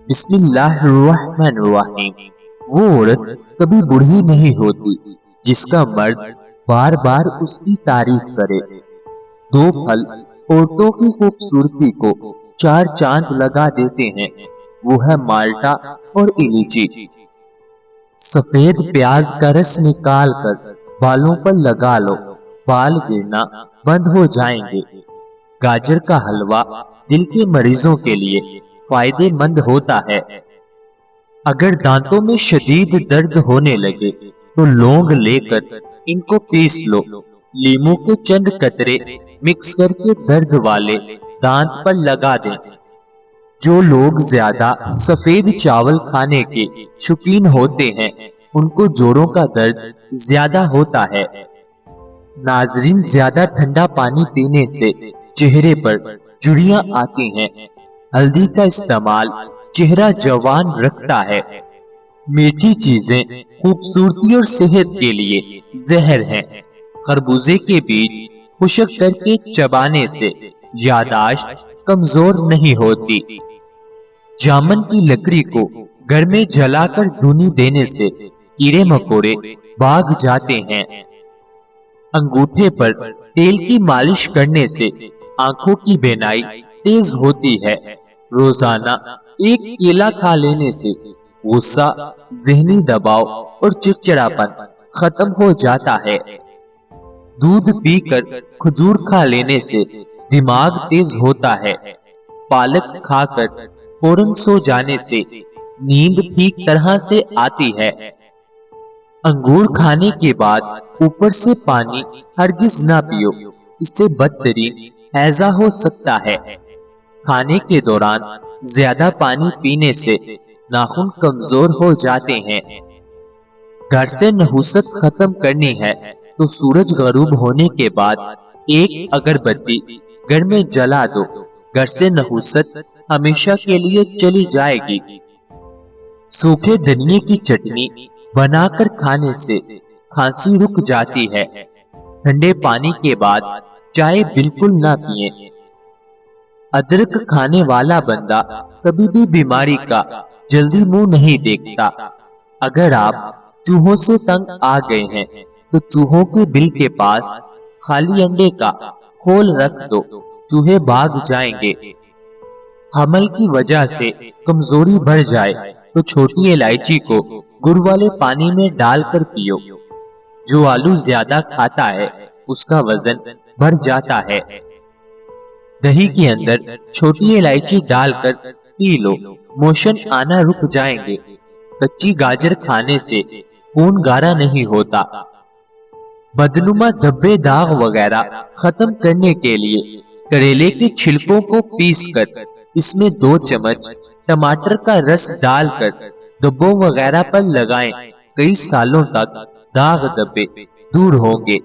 بسم اللہ الرحمن الرحیم۔ وہ عورت کبھی بوڑھی نہیں ہوتی جس کا مرد بار بار اس کی تعریف کرے۔ دو پھل عورتوں کی خوبصورتی کو چار چاند لگا دیتے ہیں، وہ ہے مالٹا اور الائچی۔ سفید پیاز کا رس نکال کر بالوں پر لگا لو، بال گرنا بند ہو جائیں گے۔ گاجر کا حلوہ دل کے مریضوں کے لیے فائدے مند ہوتا ہے۔ اگر دانتوں میں شدید درد ہونے لگے تو لونگ لے کر ان کو پیس لو، لیموں کے چند قطرے مکس کر کے درد والے دانت پر لگا دیں۔ جو لوگ زیادہ سفید چاول کھانے کے شوقین ہوتے ہیں ان کو جوڑوں کا درد زیادہ ہوتا ہے۔ ناظرین، زیادہ ٹھنڈا پانی پینے سے چہرے پر جھریاں آتی ہیں۔ ہلدی کا استعمال چہرہ جوان رکھتا ہے۔ میٹھی چیزیں خوبصورتی اور صحت کے لیے زہر ہیں۔ خربوزے کے بیج خشک کر کے چبانے سے یادداشت کمزور نہیں ہوتی۔ جامن کی لکڑی کو گھر میں جلا کر دھونی دینے سے کیڑے مکوڑے بھاگ جاتے ہیں۔ انگوٹھے پر تیل کی مالش کرنے سے آنکھوں کی بینائی تیز ہوتی ہے۔ روزانہ ایک کیلا کھا لینے سے غصہ، ذہنی دباؤ اور چڑچڑاپن ختم ہو جاتا ہے۔ دودھ پی کر کھجور کھا لینے سے دماغ تیز ہوتا ہے۔ پالک کھا کر فوراً سو جانے سے نیند ٹھیک طرح سے آتی ہے۔ انگور کھانے کے بعد اوپر سے پانی ہرگز نہ پیو، اس سے بدترین ہیضہ ہو سکتا ہے۔ کھانے کے دوران زیادہ پانی پینے سے ناخن کمزور ہو جاتے ہیں۔ گھر سے نحوست ختم کرنی ہے تو سورج غروب ہونے کے بعد ایک اگربتی گھر میں جلا دو، گھر سے نحوست ہمیشہ کے لیے چلی جائے گی۔ سوکھے دھنیے کی چٹنی بنا کر کھانے سے کھانسی رک جاتی ہے۔ ٹھنڈے پانی کے بعد چائے بالکل نہ پئیں۔ ادرک کھانے والا بندہ کبھی بھی بیماری کا جلدی منہ نہیں دیکھتا۔ اگر آپ چوہوں سے تنگ آ گئے ہیں تو چوہوں کے بل کے پاس خالی انڈے کا کھول رکھ دو، چوہے بھاگ جائیں گے۔ حمل کی وجہ سے کمزوری بڑھ جائے تو چھوٹی الائچی کو گڑ والے پانی میں ڈال کر پیو۔ جو آلو زیادہ کھاتا ہے اس کا وزن بڑھ جاتا ہے۔ دہی کے اندر چھوٹی الائچی ڈال کر پی لو، موشن آنا رک جائیں گے۔ کچی گاجر کھانے سے خون گارا نہیں ہوتا۔ بدنما دھبے داغ وغیرہ ختم کرنے کے لیے کریلے کے چھلکوں کو پیس کر اس میں 2 چمچ ٹماٹر کا رس ڈال کر دھبوں وغیرہ پر لگائیں، کئی سالوں تک داغ دھبے دور ہوں گے۔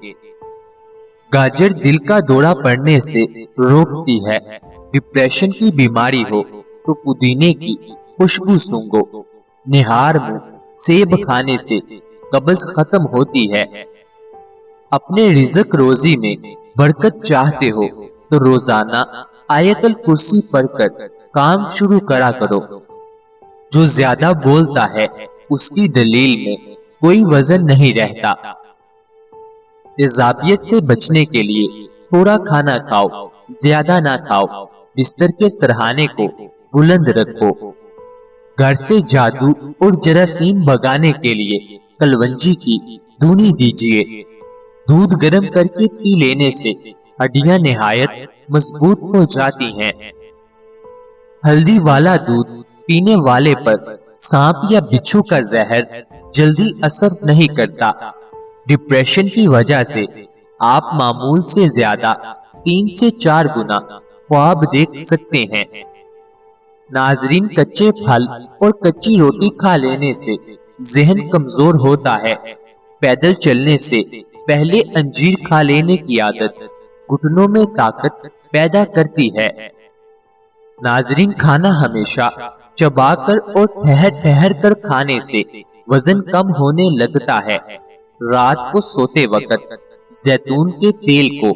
گاجر دل کا دورہ پڑنے سے روکتی ہے۔ ڈپریشن کی بیماری ہو تو پودینے کی خوشبو سونگھو۔ نہار منہ سیب کھانے سے قبض ختم ہوتی ہے۔ اپنے رزق روزی میں برکت چاہتے ہو تو روزانہ آیت الکرسی پڑھ کر کام شروع کرا کرو۔ جو زیادہ بولتا ہے اس کی دلیل میں کوئی وزن نہیں رہتا۔ تیزابیت سے بچنے کے لیے تھوڑا کھانا کھاؤ، زیادہ نہ کھاؤ۔ بستر کے سرہانے کو بلند رکھو۔ گھر سے جادو اور جراثیم بھگانے کے لیے کلونجی کی دھونی دیجیے۔ دودھ گرم کر کے پی لینے سے ہڈیاں نہایت مضبوط ہو جاتی ہیں۔ ہلدی والا دودھ پینے والے پر سانپ یا بچھو کا زہر جلدی اثر نہیں کرتا۔ ڈپریشن کی وجہ سے آپ معمول سے زیادہ 3 سے 4 گنا خواب دیکھ سکتے ہیں۔ ناظرین، کچے پھل اور کچی روٹی کھا لینے سے ذہن کمزور ہوتا ہے۔ پیدل چلنے سے پہلے انجیر کھا لینے کی عادت گھٹنوں میں طاقت پیدا کرتی ہے۔ ناظرین، کھانا ہمیشہ چبا کر اور ٹھہر کر کھانے سے وزن کم ہونے لگتا ہے۔ رات کو سوتے وقت زیتون کے تیل کو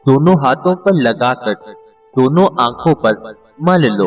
دونوں ہاتھوں پر لگا کر دونوں آنکھوں پر مل لو،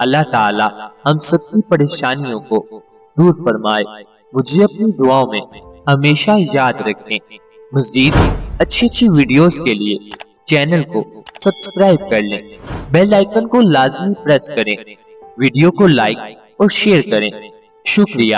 اللہ تعالی ہم سب کی پریشانیوں کو دور فرمائے. مجھے اپنی دعاؤں میں ہمیشہ یاد رکھیں. مزید اچھی ویڈیوز کے لیے چینل کو سبسکرائب کر لیں. بیل آئیکن کو لازمی پریس کریں. ویڈیو کو لائک اور شیئر کریں. شکریہ.